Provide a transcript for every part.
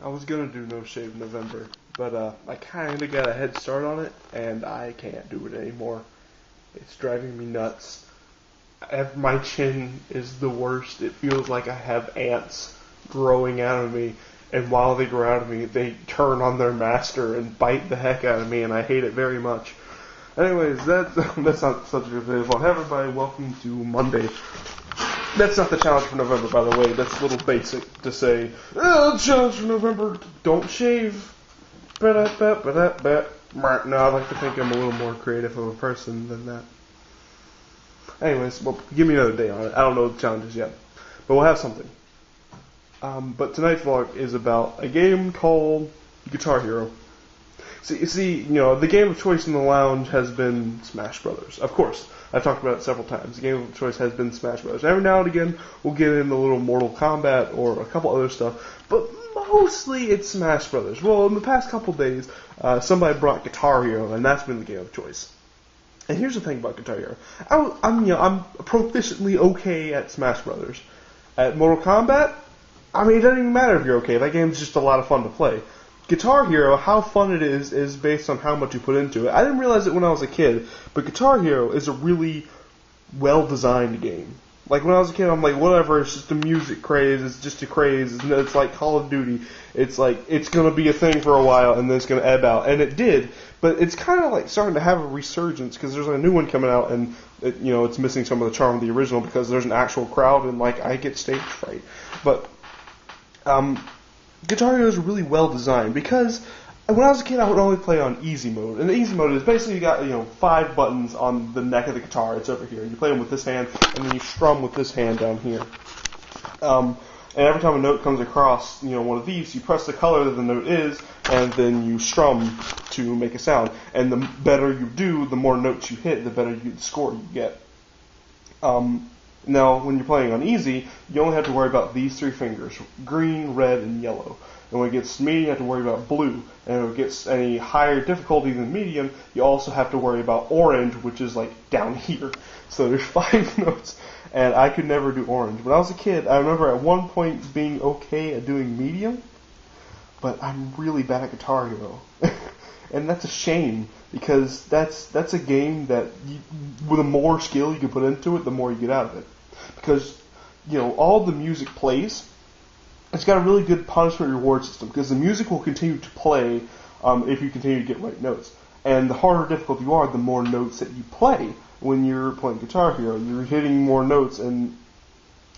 I was gonna do No Shave November, but I kinda got a head start on it, and I can't do it anymore. It's driving me nuts. My chin is the worst. It feels like I have ants growing out of me, and while they grow out of me, they turn on their master and bite the heck out of me, and I hate it very much. Anyways, that's not the subject of today's vlog. Hey everybody, welcome to Monday. That's not the challenge for November, by the way. That's a little basic to say, the challenge for November, don't shave. No, I like to think I'm a little more creative of a person than that. Anyways, well, give me another day on it. I don't know the challenges yet, but we'll have something. But tonight's vlog is about a game called Guitar Hero. See, the game of choice in the lounge has been Smash Brothers. Of course, I've talked about it several times. The game of choice has been Smash Brothers. Every now and again, we'll get in a little Mortal Kombat or a couple other stuff, but mostly it's Smash Brothers. Well, in the past couple days, somebody brought Guitar Hero, and that's been the game of choice. And here's the thing about Guitar Hero. I'm proficiently okay at Smash Brothers. At Mortal Kombat, it doesn't even matter if you're okay. That game's just a lot of fun to play. Guitar Hero, how fun it is based on how much you put into it. I didn't realize it when I was a kid, but Guitar Hero is a really well-designed game. Like, when I was a kid, I'm like, whatever, it's just a music craze, it's just a craze, it's like Call of Duty. It's like, it's going to be a thing for a while, and then it's going to ebb out. And it did, but it's kind of like starting to have a resurgence, because there's a new one coming out, and it's missing some of the charm of the original, because there's an actual crowd, and like, I get stage fright. But, Guitar Hero is really well designed, because when I was a kid, I would only play on easy mode. And the easy mode is basically you got 5 buttons on the neck of the guitar. It's over here. You play them with this hand, and then you strum with this hand down here. And every time a note comes across, one of these, you press the color that the note is, and then you strum to make a sound. And the better you do, the more notes you hit, the better the score you get. Now, when you're playing on easy, you only have to worry about these 3 fingers, green, red, and yellow. And when it gets medium, you have to worry about blue. And if it gets any higher difficulty than medium, you also have to worry about orange, which is like down here. So there's 5 notes, and I could never do orange. When I was a kid, I remember at one point being okay at doing medium, but I'm really bad at Guitar Hero. And that's a shame, because that's a game that with the more skill you can put into it, the more you get out of it. Because, all the music plays, it's got a really good punishment reward system, because the music will continue to play if you continue to get right notes. And the harder difficult you are, the more notes that you play when you're playing Guitar Hero. You're hitting more notes, and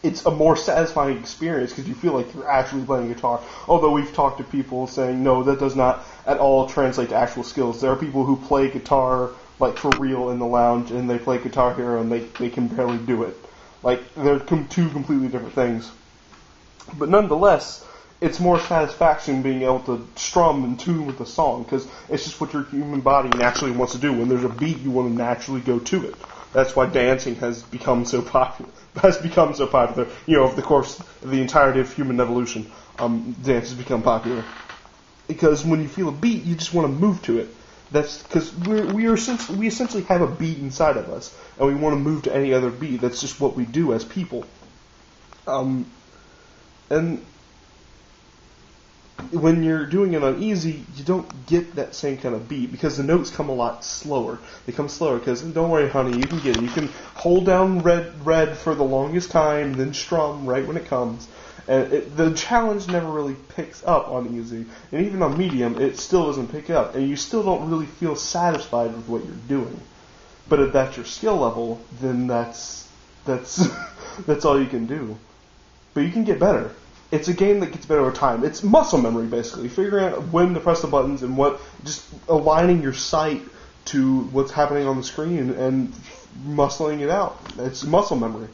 it's a more satisfying experience because you feel like you're actually playing guitar. Although we've talked to people saying, no, that does not at all translate to actual skills. There are people who play guitar like for real in the lounge, and they play Guitar Hero, and they can barely do it. Like, they're 2 completely different things. But nonetheless, it's more satisfaction being able to strum and tune with the song, because it's just what your human body naturally wants to do. When there's a beat, you want to naturally go to it. That's why dancing has become so popular. Over the course of the entirety of human evolution, dance has become popular. Because when you feel a beat, you just want to move to it. That's because we essentially have a beat inside of us, and we want to move to any other beat. That's just what we do as people. And when you're doing it on easy, you don't get that same kind of beat, because the notes come a lot slower. They come slower because, don't worry, honey, you can get it. You can hold down red for the longest time, then strum right when it comes. And the challenge never really picks up on easy. And even on medium, it still doesn't pick up. And you still don't really feel satisfied with what you're doing. But if that's your skill level, then that's all you can do. But you can get better. It's a game that gets better over time. It's muscle memory, basically. Figuring out when to press the buttons and just aligning your sight to what's happening on the screen and muscling it out. It's muscle memory.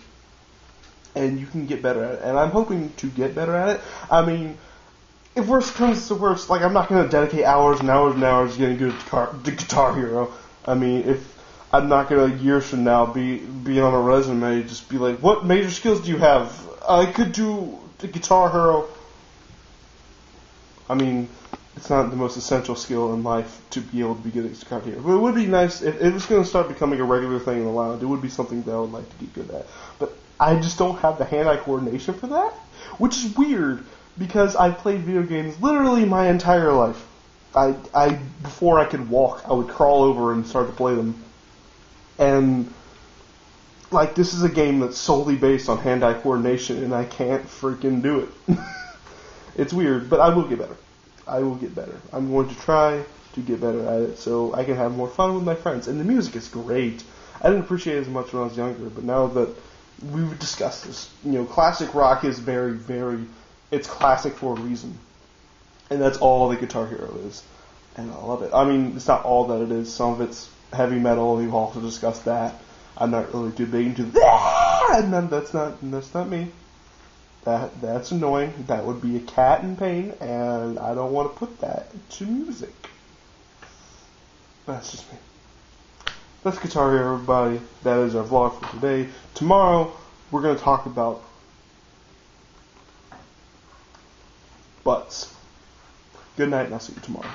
And you can get better at it. And I'm hoping to get better at it. If worse comes to worse, I'm not going to dedicate hours and hours and hours getting good at Guitar Hero. If I'm not going to, years from now, be on a resume, just be like, what major skills do you have? I could do the Guitar Hero. It's not the most essential skill in life to be able to be good at Guitar Hero. But it would be nice if it was going to start becoming a regular thing in the lounge. It would be something that I would like to get good at. But I just don't have the hand-eye coordination for that, which is weird, because I've played video games literally my entire life. I before I could walk, I would crawl over and start to play them. And like, this is a game that's solely based on hand-eye coordination, and I can't freaking do it. It's weird, but I will get better. I will get better. I'm going to try to get better at it so I can have more fun with my friends. And the music is great. I didn't appreciate it as much when I was younger, but now that we've discussed this, classic rock is very, very, it's classic for a reason. And that's all the Guitar Hero is. And I love it. I mean, it's not all that it is. Some of it's heavy metal. We've also discussed that. I'm not really too big into that. And that's not me. That's annoying. That would be a cat in pain, and I don't want to put that to music. That's just me. That's Guitar Hero, everybody. That is our vlog for today. Tomorrow, we're going to talk about butts. Good night, and I'll see you tomorrow.